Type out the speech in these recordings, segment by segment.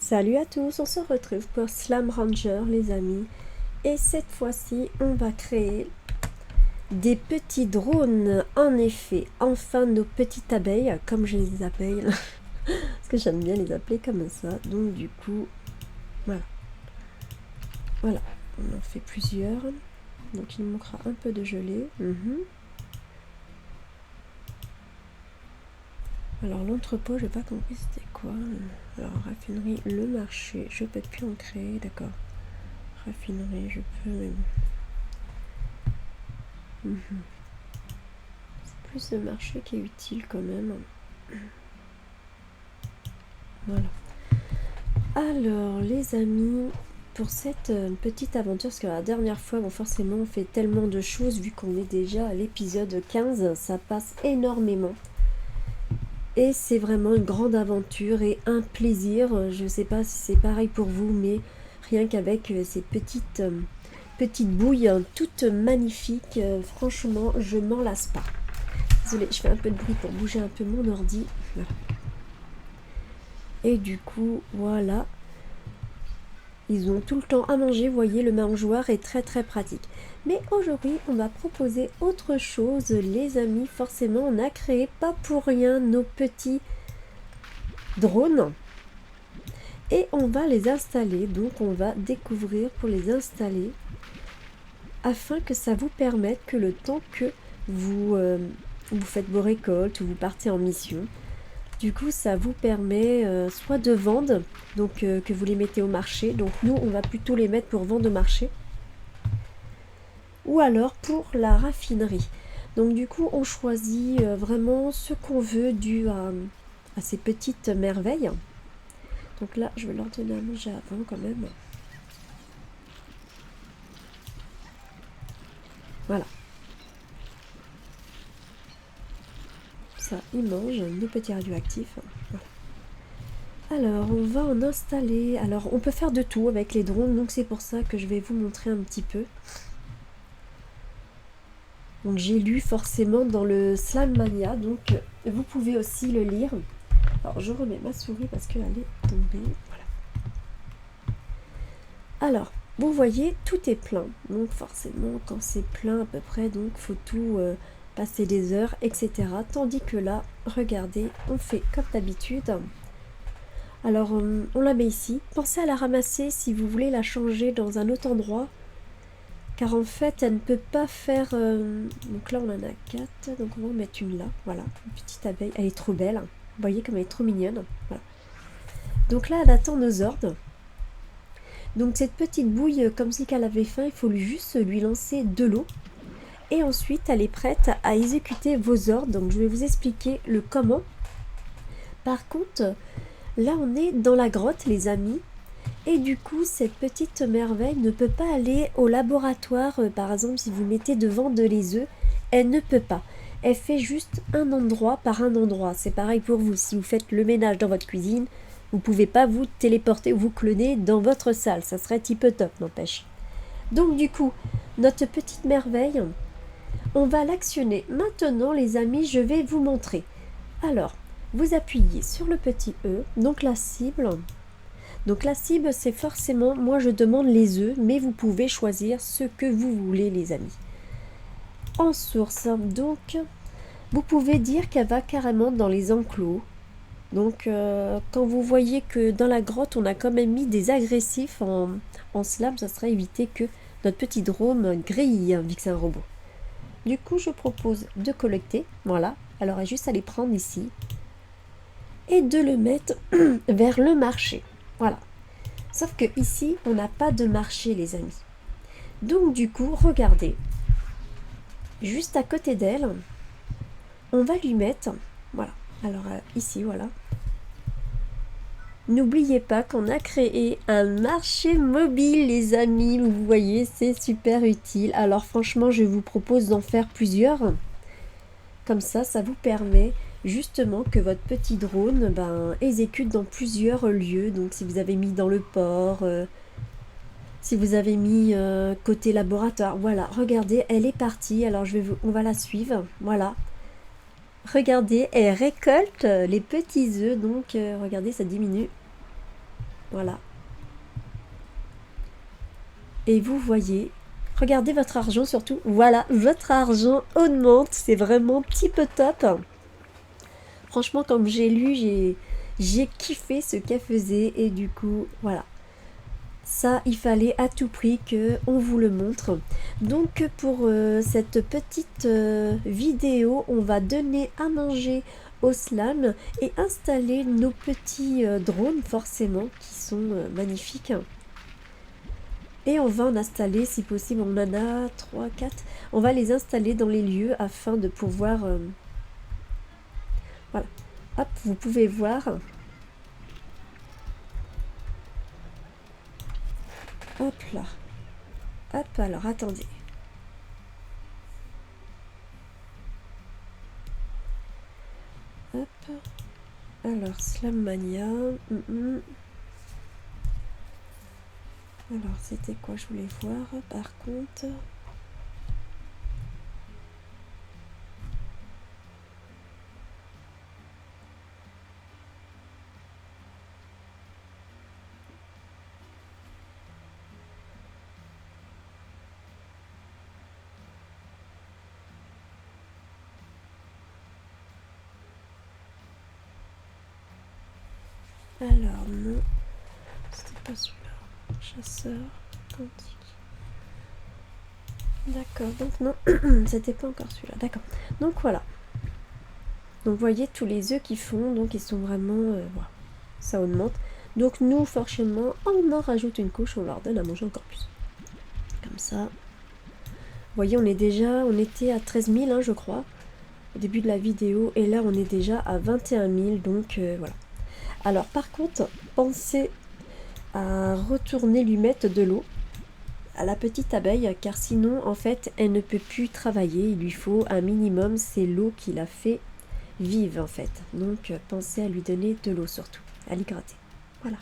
Salut à tous, on se retrouve pour Slam Ranger les amis. Et cette fois-ci, on va créer des petits drones. En effet, enfin nos petites abeilles, comme je les appelle. Parce que j'aime bien les appeler comme ça. Donc du coup, voilà. Voilà, on en fait plusieurs. Donc il manquera un peu de gelée. Alors l'entrepôt, j'ai pas compris c'était quoi. Alors raffinerie, le marché, je peux plus en créer, d'accord. Raffinerie, je peux même. C'est plus le marché qui est utile quand même. Voilà. Alors les amis, pour cette petite aventure, parce que la dernière fois, bon forcément on fait tellement de choses, vu qu'on est déjà à l'épisode 15, ça passe énormément. Et c'est vraiment une grande aventure et un plaisir. Je sais pas si c'est pareil pour vous, mais rien qu'avec ces petites bouilles toutes magnifiques, franchement je m'en lasse pas. Désolée, je fais un peu de bruit pour bouger un peu mon ordi. Voilà. Et du coup, voilà. Ils ont tout le temps à manger, vous voyez, le mangeoire est très très pratique. Mais aujourd'hui, on va proposer autre chose, les amis. Forcément, on a créé pas pour rien nos petits drones. Et on va les installer, donc on va découvrir pour les installer, afin que ça vous permette que le temps que vous faites vos récoltes ou vous partez en mission, du coup ça vous permet soit de vendre, donc que vous les mettez au marché, donc nous on va plutôt les mettre pour vendre au marché, ou alors pour la raffinerie. Donc du coup on choisit vraiment ce qu'on veut dû à ces petites merveilles. Donc là je vais leur donner à manger avant quand même. Voilà. Ça, ils mangent nos petits radioactifs. Voilà. Alors, on va en installer. Alors, on peut faire de tout avec les drones, donc c'est pour ça que je vais vous montrer un petit peu. Donc, j'ai lu forcément dans le Slam Mania, donc vous pouvez aussi le lire. Alors, je remets ma souris parce qu'elle est tombée. Voilà. Alors, vous voyez, tout est plein. Donc, forcément, quand c'est plein à peu près, donc faut tout passer des heures, etc. Tandis que là, regardez, on fait comme d'habitude. Alors, on la met ici. Pensez à la ramasser si vous voulez la changer dans un autre endroit. Car en fait, elle ne peut pas faire... Donc là, on en a 4. Donc on va en mettre une là. Voilà, une petite abeille. Elle est trop belle. Vous voyez comme elle est trop mignonne. Voilà. Donc là, elle attend nos ordres. Donc cette petite bouille, comme si qu'elle avait faim, il faut juste lui lancer de l'eau. Et ensuite, elle est prête à exécuter vos ordres. Donc je vais vous expliquer le comment. Par contre... Là, on est dans la grotte, les amis. Et du coup, cette petite merveille ne peut pas aller au laboratoire. Par exemple, si vous mettez devant les œufs, elle ne peut pas. Elle fait juste un endroit par un endroit. C'est pareil pour vous. Si vous faites le ménage dans votre cuisine, vous ne pouvez pas vous téléporter ou vous cloner dans votre salle. Ça serait type top, n'empêche. Donc du coup, notre petite merveille, on va l'actionner. Maintenant, les amis, je vais vous montrer. Alors, vous appuyez sur le petit E, donc la cible. Donc la cible, c'est forcément, moi je demande les œufs, mais vous pouvez choisir ce que vous voulez, les amis. En source, donc, vous pouvez dire qu'elle va carrément dans les enclos. Donc, quand vous voyez que dans la grotte, on a quand même mis des agressifs en slam, ça serait éviter que notre petit drone grille, vu que c'est un robot. Du coup, je propose de collecter, voilà. Alors, elle a juste à les prendre ici. Et de le mettre vers le marché. Voilà. Sauf que ici, on n'a pas de marché, les amis. Donc du coup, regardez. Juste à côté d'elle, on va lui mettre... Voilà. Alors ici, voilà. N'oubliez pas qu'on a créé un marché mobile, les amis. Vous voyez, c'est super utile. Alors franchement, je vous propose d'en faire plusieurs. Comme ça vous permet... justement que votre petit drone exécute dans plusieurs lieux. Donc si vous avez mis dans le port, si vous avez mis côté laboratoire, voilà, regardez, elle est partie. Alors on va la suivre, voilà. Regardez, elle récolte les petits œufs, donc regardez, ça diminue. Voilà. Et vous voyez, regardez votre argent surtout. Voilà, votre argent augmente. C'est vraiment tip top. Franchement, comme j'ai lu, j'ai kiffé ce qu'elle faisait. Et du coup, voilà. Ça, il fallait à tout prix qu'on vous le montre. Donc, pour cette petite vidéo, on va donner à manger au slam et installer nos petits drones, forcément, qui sont magnifiques. Et on va en installer, si possible, on en a 3, 4. On va les installer dans les lieux afin de pouvoir... voilà. Hop, vous pouvez voir. Hop là. Hop, alors attendez. Hop. Alors, Slammania. Alors, c'était quoi je voulais voir par contre. Alors, non. C'était pas celui-là. Chasseur. Quantique. D'accord, donc non. C'était pas encore celui-là. D'accord. Donc voilà. Donc vous voyez tous les œufs qu'ils font. Donc ils sont vraiment... voilà. Ça augmente. Donc nous, forcément, on en rajoute une couche. On leur donne à manger encore plus. Comme ça. Vous voyez, on était à 13 000, hein, je crois. Au début de la vidéo. Et là, on est déjà à 21 000. Donc voilà. Alors par contre, pensez à retourner lui mettre de l'eau à la petite abeille, car sinon en fait elle ne peut plus travailler. Il lui faut un minimum, c'est l'eau qui la fait vivre en fait. Donc pensez à lui donner de l'eau surtout, à l'hydrater. Voilà.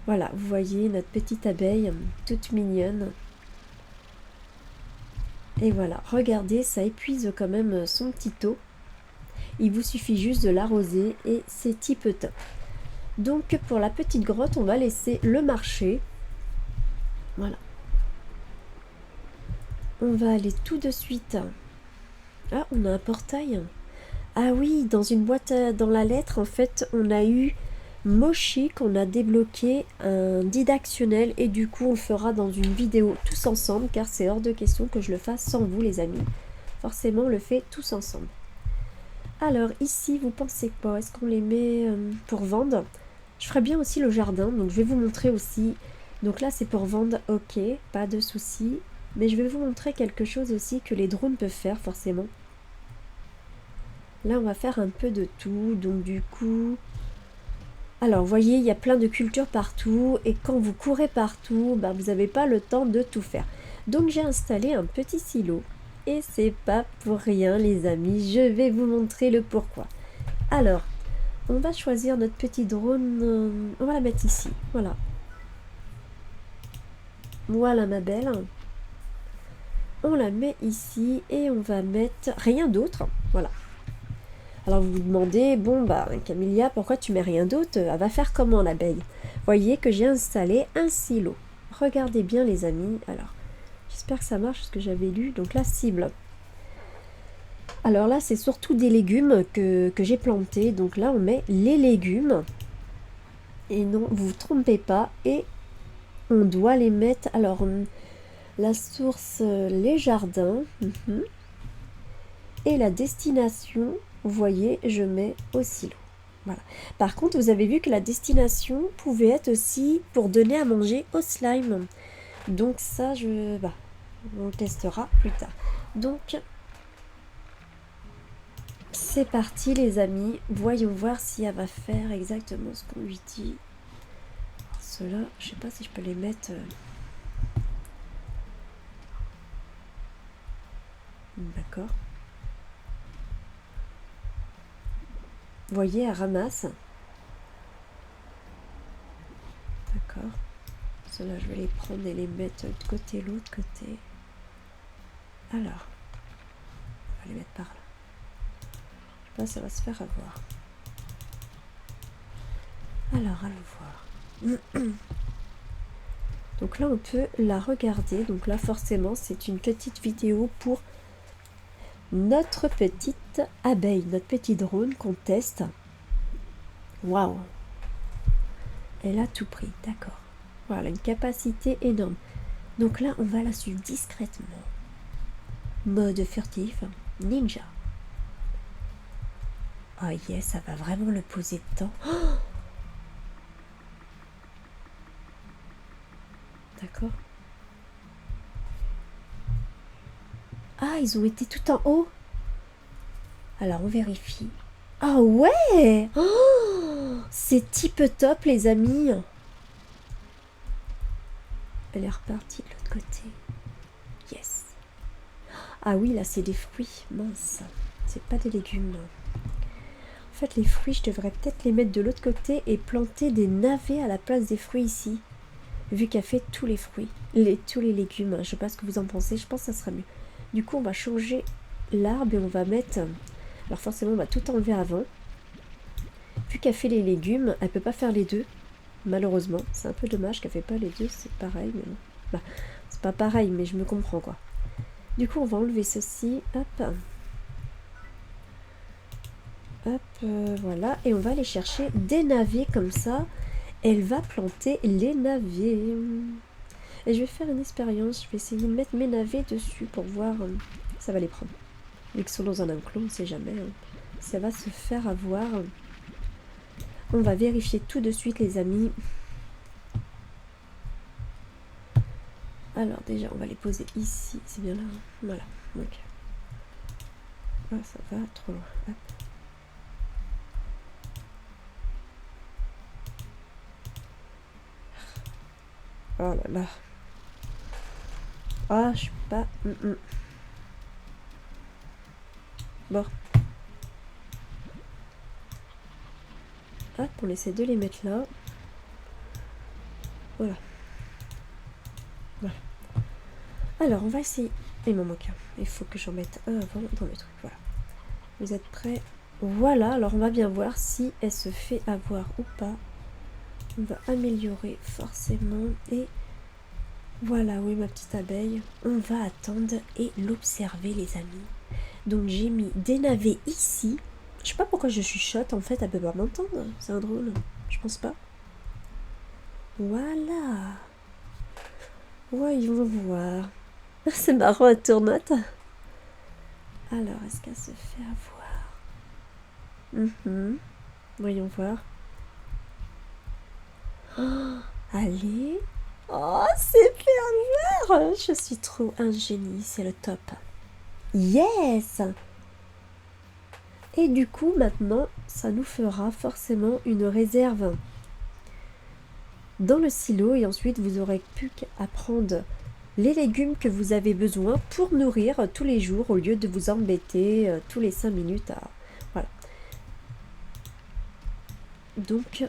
Voilà, vous voyez notre petite abeille toute mignonne. Et voilà, regardez, ça épuise quand même son petit eau. Il vous suffit juste de l'arroser et c'est tip top. Donc pour la petite grotte, on va laisser le marché. Voilà. On va aller tout de suite. Ah, on a un portail. Ah oui, dans une boîte, dans la lettre, en fait, on a eu Moshi qu'on a débloqué un didactionnel et du coup, on le fera dans une vidéo tous ensemble car c'est hors de question que je le fasse sans vous, les amis. Forcément, on le fait tous ensemble. Alors, ici, vous pensez quoi? Est-ce qu'on les met pour vendre? Je ferai bien aussi le jardin, donc je vais vous montrer aussi. Donc là, c'est pour vendre, ok, pas de souci. Mais je vais vous montrer quelque chose aussi que les drones peuvent faire, forcément. Là, on va faire un peu de tout, donc du coup... Alors, vous voyez, il y a plein de cultures partout, et quand vous courez partout, ben, vous n'avez pas le temps de tout faire. Donc, j'ai installé un petit silo, et c'est pas pour rien, les amis, je vais vous montrer le pourquoi. Alors, on va choisir notre petit drone, on va la mettre ici, voilà. Voilà, ma belle. On la met ici, et on va mettre rien d'autre, voilà. Alors vous vous demandez, bon bah Camélia, pourquoi tu mets rien d'autre? Elle va faire comment l'abeille? Voyez que j'ai installé un silo. Regardez bien les amis. Alors, j'espère que ça marche ce que j'avais lu. Donc la cible. Alors là, c'est surtout des légumes que j'ai plantés. Donc là, on met les légumes. Et non, vous vous trompez pas. Et on doit les mettre... Alors, la source, les jardins. Et la destination... Vous voyez, je mets au silo. Voilà. Par contre, vous avez vu que la destination pouvait être aussi pour donner à manger au slime. Donc ça, on le testera plus tard. Donc, c'est parti les amis. Voyons voir si elle va faire exactement ce qu'on lui dit. Ceux-là, je sais pas si je peux les mettre... D'accord. Vous voyez, elle ramasse. D'accord. Ceux-là, je vais les prendre et les mettre de côté, l'autre côté. Alors, on va les mettre par là. Je sais pas, ça va se faire avoir. Alors, allons voir. Donc là, on peut la regarder. Donc là, forcément, c'est une petite vidéo pour notre petite abeille, notre petit drone qu'on teste. Waouh! Elle a tout pris, d'accord. Voilà, une capacité énorme. Donc là, on va la suivre discrètement. Mode furtif, ninja. Oh yes, ça va vraiment le poser dedans. Oh, d'accord. Ah, ils ont été tout en haut. Alors, on vérifie. Ah ouais! Oh, c'est type top, les amis. Elle est repartie de l'autre côté. Yes. Ah oui, là, c'est des fruits. Mince. C'est pas des légumes. En fait, les fruits, je devrais peut-être les mettre de l'autre côté et planter des navets à la place des fruits ici. Vu qu'elle fait tous les fruits. Tous les légumes. Je sais pas ce que vous en pensez. Je pense que ça sera mieux. Du coup, on va changer l'arbre et on va mettre... Alors forcément, on va tout enlever avant. Vu qu'elle fait les légumes, elle peut pas faire les deux. Malheureusement. C'est un peu dommage qu'elle fait pas les deux. C'est pareil, mais bon. Bah, c'est pas pareil, mais je me comprends, quoi. Du coup, on va enlever ceci. Hop. Hop, voilà. Et on va aller chercher des navets comme ça. Elle va planter les navets. Et je vais faire une expérience. Je vais essayer de mettre mes navets dessus pour voir. Ça va les prendre. Vu qu'ils sont dans un enclos, on ne sait jamais. Ça va se faire avoir. On va vérifier tout de suite, les amis. Alors déjà, on va les poser ici. C'est bien là. Voilà. Donc. Ah, ça va trop loin. Hop. Oh là là. Ah, je suis pas... Bon. Hop, on essaie de les mettre là. Voilà. Voilà. Alors, on va essayer... Il m'en manque un. Il faut que j'en mette un avant dans le truc. Voilà. Vous êtes prêts? Voilà. Alors, on va bien voir si elle se fait avoir ou pas. On va améliorer forcément. Et voilà, oui, ma petite abeille. On va attendre et l'observer, les amis. Donc, j'ai mis des navets ici. Je sais pas pourquoi je chuchote. En fait, elle peut pas m'entendre. C'est un drôle. Je pense pas. Voilà. Voyons voir. C'est marrant, elle tournote. Alors, est-ce qu'elle se fait avoir? Voyons voir. Oh, allez. Oh, c'est pervers. Je suis trop un génie, c'est le top. Yes. Et du coup, maintenant, ça nous fera forcément une réserve dans le silo. Et ensuite, vous aurez plus qu'à prendre les légumes que vous avez besoin pour nourrir tous les jours au lieu de vous embêter tous les 5 minutes. Voilà. Donc,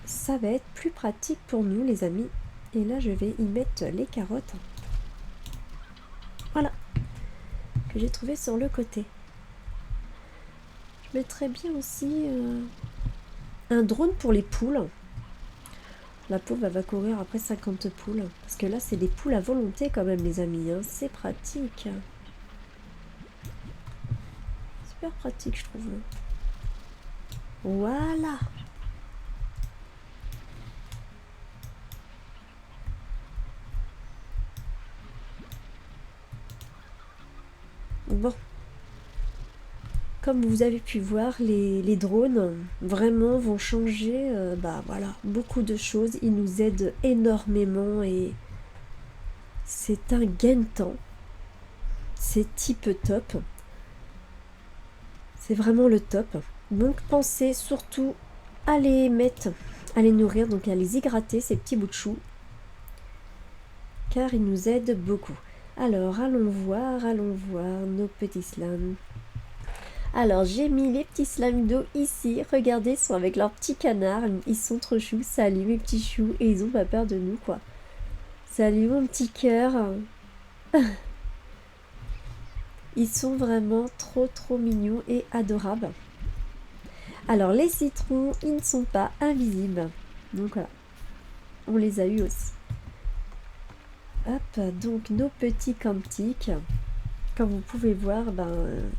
ça va être plus pratique pour nous, les amis. Et là, je vais y mettre les carottes. Voilà. Que j'ai trouvé sur le côté. Je mettrais bien aussi un drone pour les poules. La pauvre, elle va courir après 50 poules. Parce que là, c'est des poules à volonté quand même, les amis. Hein. C'est pratique. Super pratique, je trouve. Voilà. Bon. Comme vous avez pu voir, les drones vraiment vont changer bah voilà, beaucoup de choses. Ils nous aident énormément et c'est un gain de temps. C'est type top. C'est vraiment le top. Donc pensez surtout à les mettre, à les nourrir, donc à les hydrater, ces petits bouts de chou. Car ils nous aident beaucoup. Alors allons voir nos petits slams. Alors, j'ai mis les petits slimes d'eau ici. Regardez, ils sont avec leurs petits canards. Ils sont trop choux. Salut mes petits choux. Et ils ont pas peur de nous, quoi. Salut mon petit cœur. Ils sont vraiment trop mignons et adorables. Alors les citrons, ils ne sont pas invisibles. Donc voilà, on les a eu aussi. Hop, donc nos petits cantiques, comme vous pouvez voir,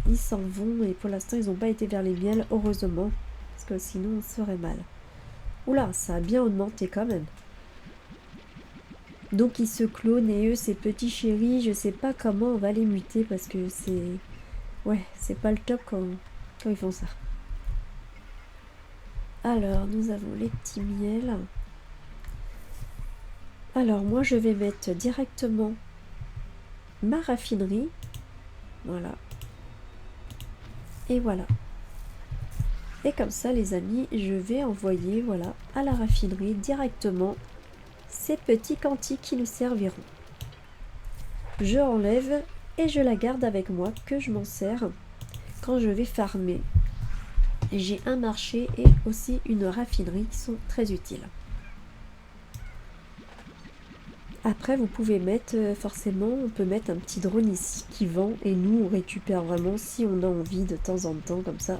ils s'en vont et pour l'instant ils n'ont pas été vers les miels, heureusement, parce que sinon on serait mal. Oula, ça a bien augmenté quand même. Donc ils se clonent et eux, ces petits chéris, je sais pas comment on va les muter parce que c'est... Ouais, c'est pas le top quand ils font ça. Alors, nous avons les petits miels. Alors, moi, je vais mettre directement ma raffinerie. Voilà. Et voilà. Et comme ça, les amis, je vais envoyer, voilà, à la raffinerie directement ces petits cantiques qui nous serviront. Je enlève et je la garde avec moi, que je m'en sers quand je vais farmer. J'ai un marché et aussi une raffinerie qui sont très utiles. Après, vous pouvez mettre, forcément, on peut mettre un petit drone ici qui vend et nous, on récupère vraiment si on a envie de temps en temps, comme ça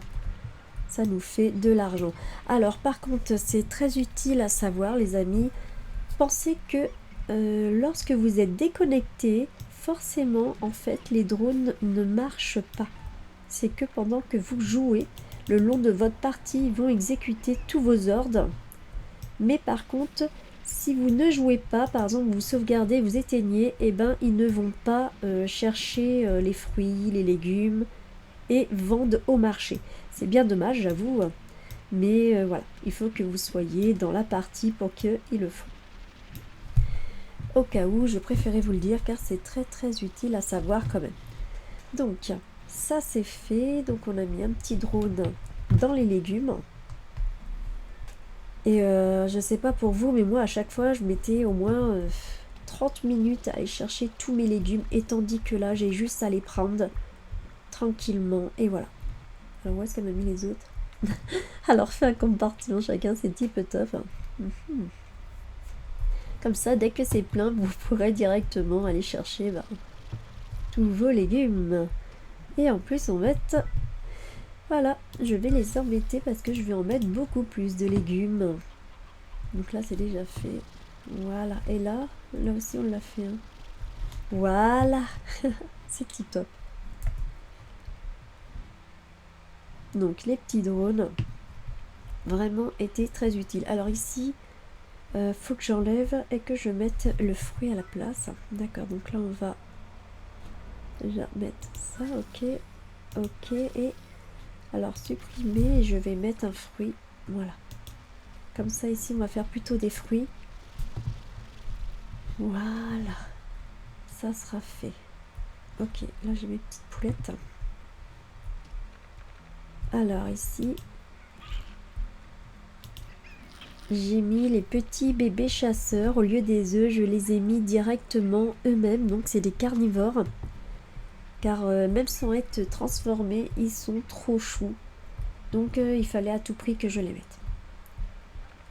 nous fait de l'argent. Alors, par contre, c'est très utile à savoir, les amis, pensez que lorsque vous êtes déconnecté, forcément, en fait, les drones ne marchent pas. C'est que pendant que vous jouez, le long de votre partie, ils vont exécuter tous vos ordres. Mais par contre, si vous ne jouez pas, par exemple, vous sauvegardez, vous éteignez, et ils ne vont pas chercher les fruits, les légumes et vendent au marché. C'est bien dommage, j'avoue, mais voilà, il faut que vous soyez dans la partie pour qu'ils le font. Au cas où, je préférais vous le dire car c'est très très utile à savoir quand même. Donc, ça c'est fait. Donc, on a mis un petit drone dans les légumes. Et je sais pas pour vous, mais moi à chaque fois je mettais au moins 30 minutes à aller chercher tous mes légumes. Et tandis que là, j'ai juste à les prendre tranquillement. Et voilà. Alors, où est-ce qu'elle m'a mis les autres? Alors, fait un compartiment chacun, c'est type top. Comme ça, dès que c'est plein, vous pourrez directement aller chercher tous vos légumes. Et en plus, on met... Voilà, je vais les embêter parce que je vais en mettre beaucoup plus de légumes. Donc là, c'est déjà fait. Voilà. Et là aussi, on l'a fait. Hein. Voilà. C'est tip top. Donc, les petits drones, vraiment, étaient très utiles. Alors ici, faut que j'enlève et que je mette le fruit à la place. D'accord, donc là, on va déjà mettre ça. Ok. Ok. Et alors, supprimer. Et je vais mettre un fruit. Voilà. Comme ça, ici, on va faire plutôt des fruits. Voilà. Ça sera fait. Ok, là, j'ai mes petites poulettes. Alors, ici, j'ai mis les petits bébés chasseurs. Au lieu des œufs, je les ai mis directement eux-mêmes. Donc, c'est des carnivores. Car même sans être transformés, ils sont trop choux. Donc, il fallait à tout prix que je les mette.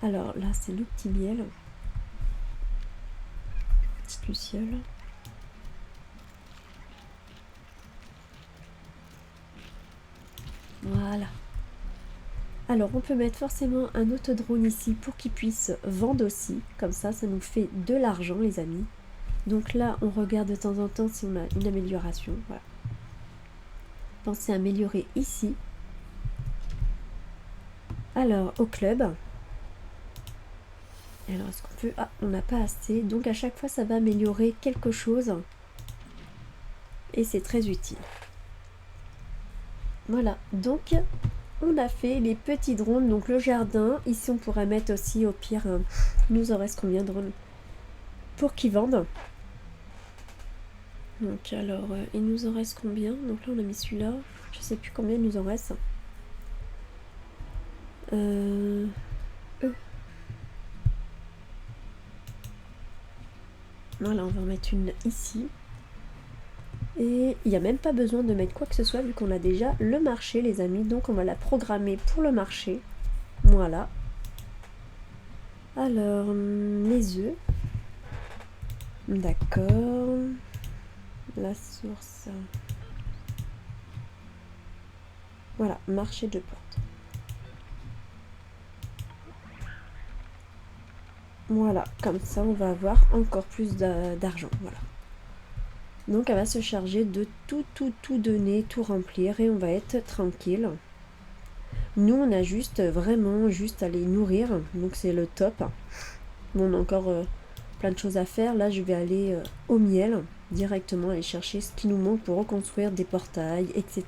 Alors, là, c'est le petit miel. Petite luciole. Voilà. Alors, on peut mettre forcément un autre drone ici pour qu'il puisse vendre aussi. Comme ça nous fait de l'argent, les amis. Donc là, on regarde de temps en temps si on a une amélioration. Voilà. Pensez à améliorer ici. Alors, au club. Alors, est-ce qu'on peut... Ah, on n'a pas assez. Donc, à chaque fois, ça va améliorer quelque chose. Et c'est très utile. Voilà. Donc, on a fait les petits drones. Donc, le jardin. Ici, on pourrait mettre aussi, au pire, nous en reste combien de drones pour qu'ils vendent. Donc, alors, il nous en reste combien? Donc là, on a mis celui-là. Je sais plus combien il nous en reste. Voilà, on va en mettre une ici. Et il n'y a même pas besoin de mettre quoi que ce soit vu qu'on a déjà le marché, les amis. Donc, on va la programmer pour le marché. Voilà. Alors, les œufs. D'accord. La source. Voilà, marché de porte. Voilà, comme ça on va avoir encore plus d'argent. Voilà. Donc elle va se charger de tout donner, tout remplir et on va être tranquille. Nous on a juste vraiment juste à les nourrir, donc c'est le top. Bon, on a encore plein de choses à faire. Là je vais aller au miel, directement aller chercher ce qui nous manque pour reconstruire des portails, etc.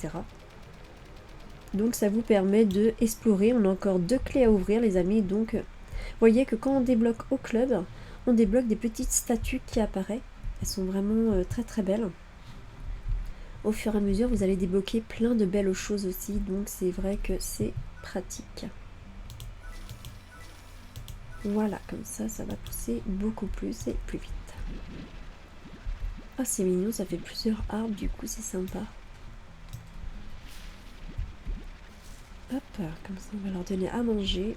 Donc ça vous permet de explorer. On a encore 2 clés à ouvrir les amis. Donc vous voyez que quand on débloque au club, on débloque des petites statues qui apparaissent. Elles sont vraiment très très belles. Au fur et à mesure, vous allez débloquer plein de belles choses aussi. Donc c'est vrai que c'est pratique. Voilà, comme ça va pousser beaucoup plus et plus vite. Ah, c'est mignon, ça fait plusieurs arbres, du coup c'est sympa. Hop, comme ça on va leur donner à manger.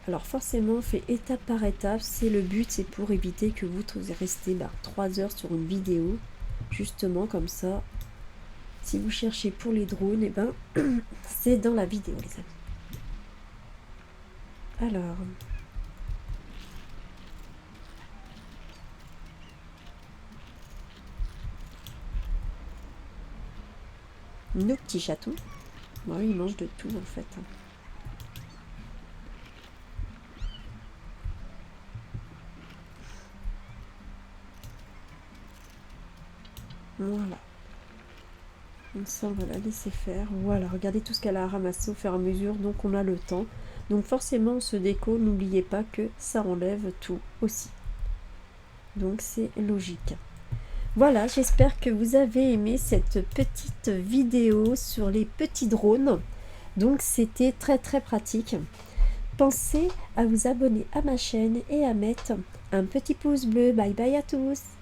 Alors forcément, on fait étape par étape, c'est le but, c'est pour éviter que vous restez 3 heures sur une vidéo. Justement comme ça, si vous cherchez pour les drones, et c'est dans la vidéo les amis. Alors... nos petits chatons. Bon, ils mangent de tout en fait. Voilà. Donc ça, on va la laisser faire. Voilà, regardez tout ce qu'elle a ramassé au fur et à mesure. Donc on a le temps. Donc forcément, ce déco, n'oubliez pas que ça enlève tout aussi. Donc c'est logique. Voilà, j'espère que vous avez aimé cette petite vidéo sur les petits drones. Donc c'était très très pratique. Pensez à vous abonner à ma chaîne et à mettre un petit pouce bleu. Bye bye à tous!